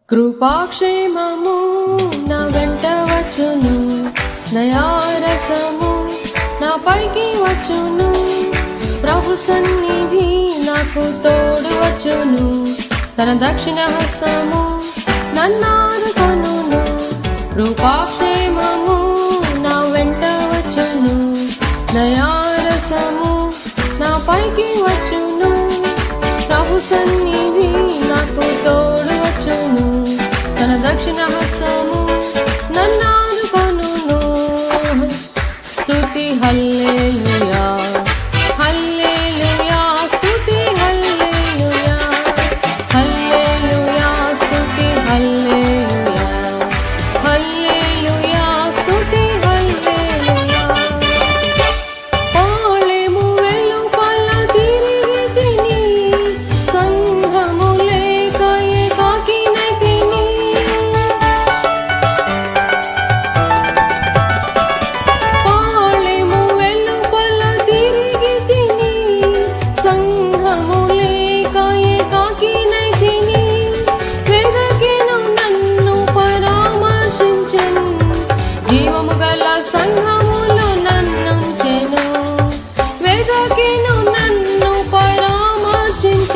కృపాక్షేమము నా వెంట వచ్చును, దయారసము నా పైకి వచ్చును, ప్రభు సన్నిధి నాకు తోడు వచ్చును, తన దక్షిణ హస్తము నన్నాదుకొనును. కృపాక్షేమము నా వెంట వచ్చును, దయారసము నా పైకి వచ్చును, ప్రభు సన్నిధి నాకు తోడు వచ్చును, తన దక్షిణ హస్తము నన్నాదుకొనును. స్తుతి హల్లెలూయా, హల్లెలూయా, స్తుతి హల్లెలూయా, హల్లెలూయా, స్తుతి హల్లెలూయా, హల్లెలూయా, స్తుతి హల్లెలూయా. పాళెము వెలుపల తిరిగి తిని, సంఘము లేక ఏకాకినై తిని, పాళెము వెలుపల తిరిగి తిని, సంఘము లేక ఏకాకినై తిని, వెదకెను నన్ను పరామర్శించెను, జీవము గల సంఘములో